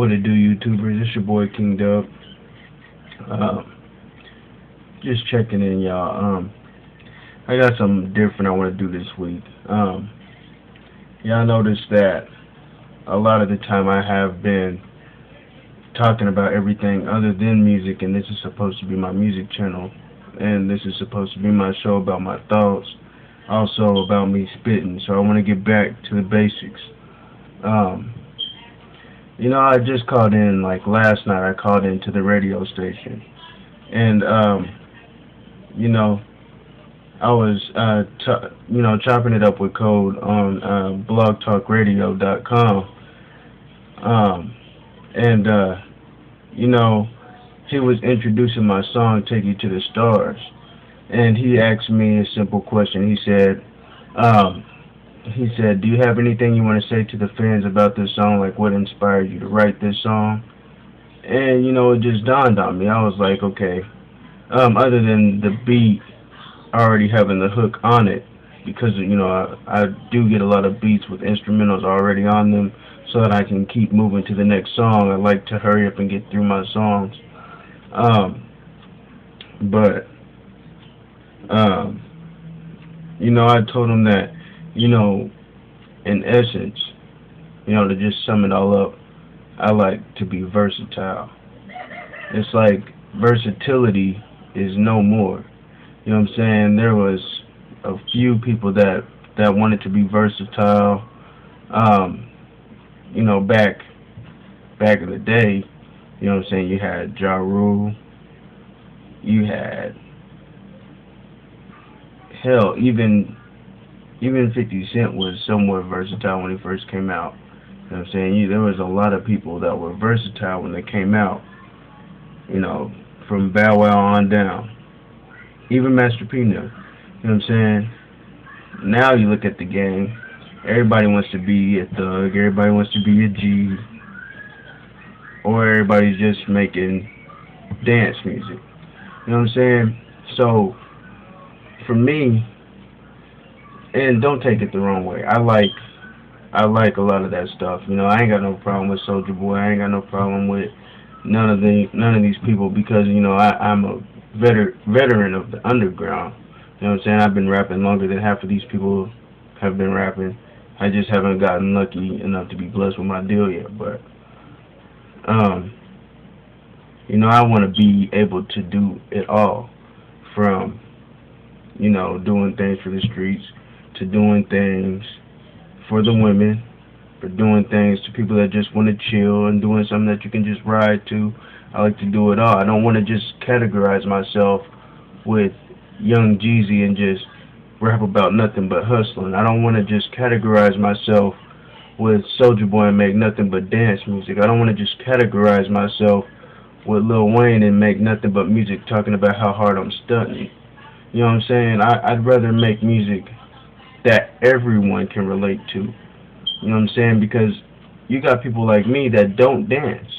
What it do, YouTubers? It's your boy King Dub. Um, just checking in, y'all. I got something different I want to do this week. Y'all noticed that a lot of the time I have been talking about everything other than music, and this is supposed to be my music channel, and this is supposed to be my show about my thoughts, also about me spitting. So I want to get back to the basics. Um, I just called in like last night. I called into the radio station, and you know, I was chopping it up with Code on blogtalkradio.com, and you know, he was introducing my song "Take You to the Stars," and he asked me a simple question. Um, he said, "Do you have anything you want to say to the fans about this song? Like, what inspired you to write this song?" And it just dawned on me. I was like, okay, other than the beat already having the hook on it, because I do get a lot of beats with instrumentals already on them, so that I can keep moving to the next song. I like to hurry up and get through my songs. Um, but um, I told him that, you know, in essence, to just sum it all up, I like to be versatile. It's like versatility is no more. You know what I'm saying? There was a few people that wanted to be versatile. Um, back in the day, you know what I'm saying? You had Ja Rule, you had hell, even 50 Cent was somewhat versatile when he first came out. You know what I'm saying? There was a lot of people that were versatile when they came out. You know, from Bow Wow on down. Even Master P knew. You know what I'm saying? Now you look at the game, everybody wants to be a thug, everybody wants to be a G, or everybody's just making dance music. You know what I'm saying? So, for me, and don't take it the wrong way, I like a lot of that stuff. I ain't got no problem with Soldier Boy. I ain't got no problem with none of these people because I'm a veteran of the underground. You know what I'm saying? I've been rapping longer than half of these people have been rapping. I just haven't gotten lucky enough to be blessed with my deal yet. But um, I want to be able to do it all, from doing things for the streets to doing things for the women, for doing things to people that just want to chill and doing something that you can just ride to. I like to do it all. I don't want to just categorize myself with Young Jeezy and just rap about nothing but hustling. I don't want to just categorize myself with Soulja Boy and make nothing but dance music. I don't want to just categorize myself with Lil Wayne and make nothing but music talking about how hard I'm stunting. You know what I'm saying? I'd rather make music that everyone can relate to. You know what I'm saying? Because you got people like me that don't dance.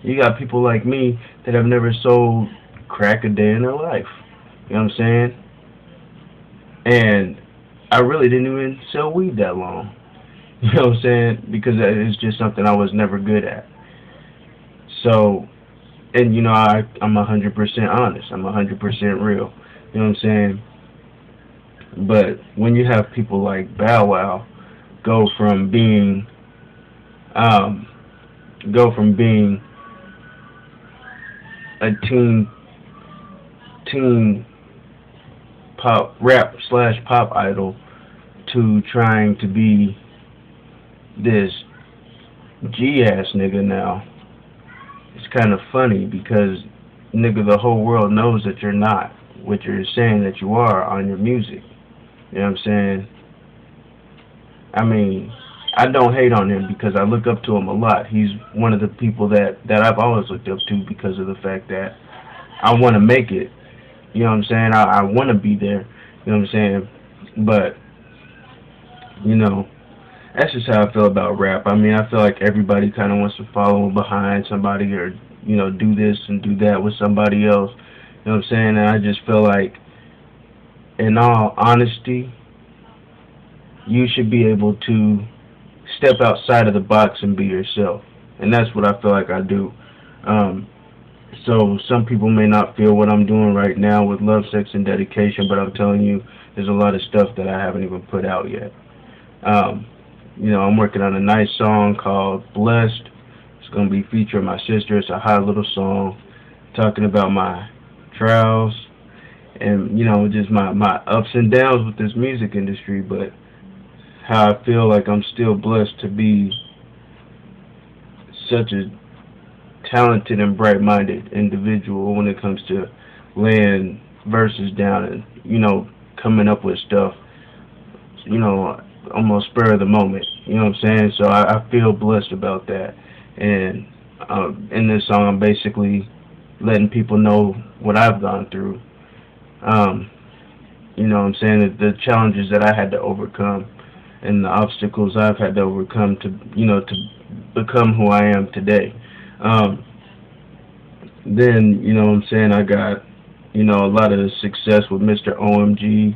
You got people like me that have never sold crack a day in their life. You know what I'm saying? And I really didn't even sell weed that long. You know what I'm saying? Because it's just something I was never good at. So, and I'm 100% honest. I'm 100% real. You know what I'm saying? But when you have people like Bow Wow go from being um, go from being a teen pop rap slash pop idol to trying to be this G ass nigga now, it's kind of funny because nigga, the whole world knows that you're not what you're saying that you are on your music. You know what I'm saying? I mean, I don't hate on him because I look up to him a lot. He's one of the people that I've always looked up to because of the fact that I want to make it. You know what I'm saying? I want to be there. You know what I'm saying? But, you know, that's just how I feel about rap. I mean, I feel like everybody kind of wants to follow behind somebody or, do this and do that with somebody else. You know what I'm saying? And I just feel like, in all honesty, you should be able to step outside of the box and be yourself. and that's what I feel like I do. Um, so some people may not feel what I'm doing right now with Love, Sex, and Dedication, but I'm telling you, there's a lot of stuff that I haven't even put out yet. Um, I'm working on a nice song called Blessed. It's going to be featuring my sister. It's a hot little song talking about my trials and, just my ups and downs with this music industry, but how I feel like I'm still blessed to be such a talented and bright-minded individual when it comes to laying verses down and, coming up with stuff, you know, almost spur of the moment. You know what I'm saying? So I feel blessed about that. And in this song, I'm basically letting people know what I've gone through. Um, you know what I'm saying? The challenges that I had to overcome and the obstacles I've had to overcome to become who I am today. Um, then, what I'm saying, I got, a lot of success with Mr. OMG.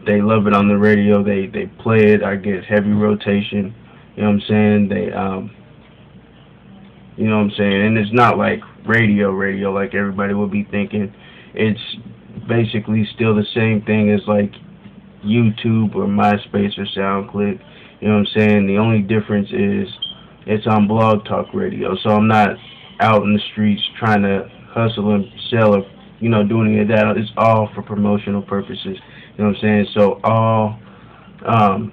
They love it on the radio. They play it. I get heavy rotation. You know what I'm saying? And it's not like radio like everybody would be thinking. It's basically still the same thing as like YouTube or MySpace or SoundClick. You know what I'm saying? The only difference is it's on Blog Talk Radio. So I'm not out in the streets trying to hustle and sell or, do any of that. It's all for promotional purposes. You know what I'm saying? So um,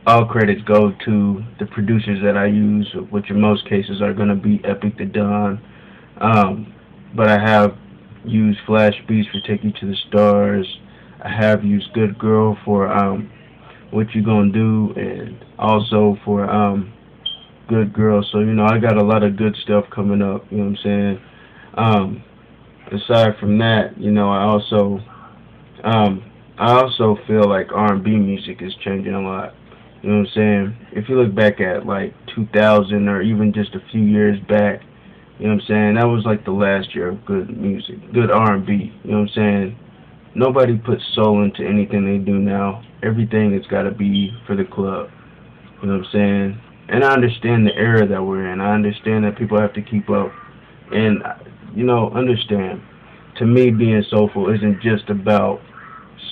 all credits go to the producers that I use, which in most cases are going to be Epic the Don. But I have used Flash Beats for Take You to the Stars. I have used Good Girl for What You Gonna Do, and also for Good Girl. So, I got a lot of good stuff coming up, you know what I'm saying? Aside from that, I also feel like R&B music is changing a lot. You know what I'm saying? If you look back at like 2000 or even just a few years back, you know what I'm saying? That was like the last year of good music, good R&B. You know what I'm saying? Nobody puts soul into anything they do now. Everything has got to be for the club. You know what I'm saying? And I understand the era that we're in. I understand that people have to keep up. And, understand. To me, being soulful isn't just about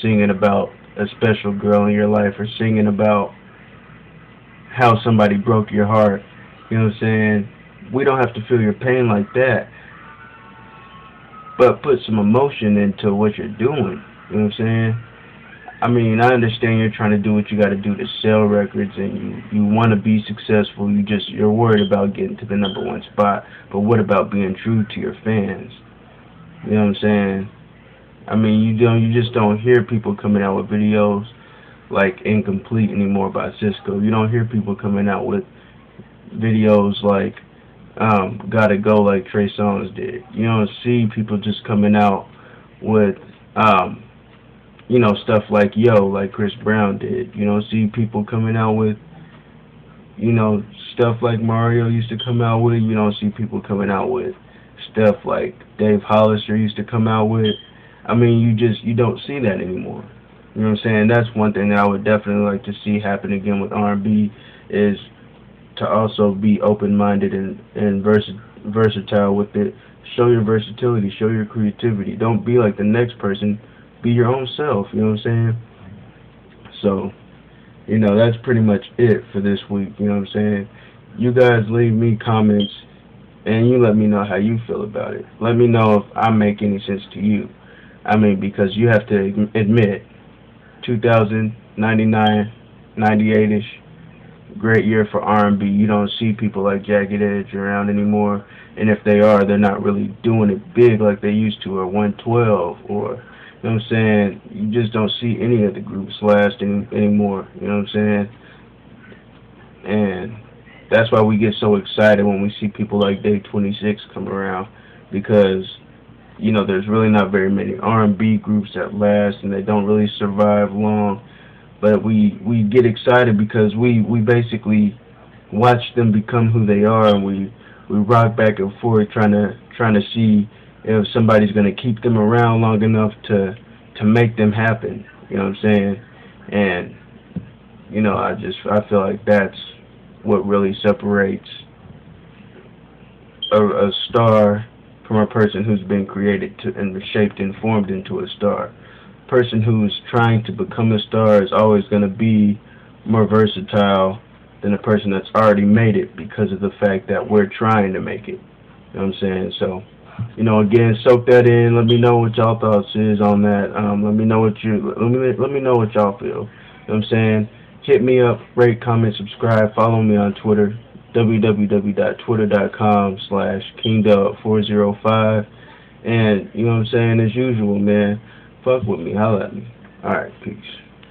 singing about a special girl in your life or singing about how somebody broke your heart. You know what I'm saying? We don't have to feel your pain like that, but put some emotion into what you're doing. You know what I'm saying? I mean, I understand you're trying to do what you got to do to sell records, and you want to be successful. You're worried about getting to the number one spot. But what about being true to your fans? You know what I'm saying? I mean, you just don't hear people coming out with videos like Incomplete anymore by Cisco. You don't hear people coming out with videos like Gotta Go like Trey Songz did. You don't see people just coming out with stuff like Yo like Chris Brown did. You don't see people coming out with stuff like Mario used to come out with. You don't see people coming out with stuff like Dave Hollister used to come out with. I mean, you don't see that anymore. You know what I'm saying? That's one thing that I would definitely like to see happen again with R&B, is to also be open-minded and versatile with it. Show your versatility, show your creativity. Don't be like the next person. Be your own self, you know what I'm saying? So, that's pretty much it for this week, you know what I'm saying? You guys leave me comments, and you let me know how you feel about it. Let me know if I make any sense to you. I mean, because you have to admit, 2000, 99, 98-ish, great year for R&B. You don't see people like Jagged Edge around anymore, and if they are, they're not really doing it big like they used to, or 112, or, you know what I'm saying? You just don't see any of the groups lasting anymore, you know what I'm saying? And that's why we get so excited when we see people like Day 26 come around, because there's really not very many R&B groups that last, and they don't really survive long. But we get excited because we basically watch them become who they are, and we rock back and forth trying to see if somebody's gonna keep them around long enough to make them happen. You know what I'm saying? And I feel like that's what really separates a star from a person who's been created to and shaped and formed into a star. A person who's trying to become a star is always going to be more versatile than a person that's already made it, because of the fact that we're trying to make it. You know what I'm saying? So, again, soak that in. Let me know what y'all thoughts is on that. Let me know let me know what y'all feel. You know what I'm saying? Hit me up, rate, comment, subscribe, follow me on Twitter, www.twitter.com/KingDub405. And, you know what I'm saying, as usual, man, fuck with me, holla at me. Alright, peace.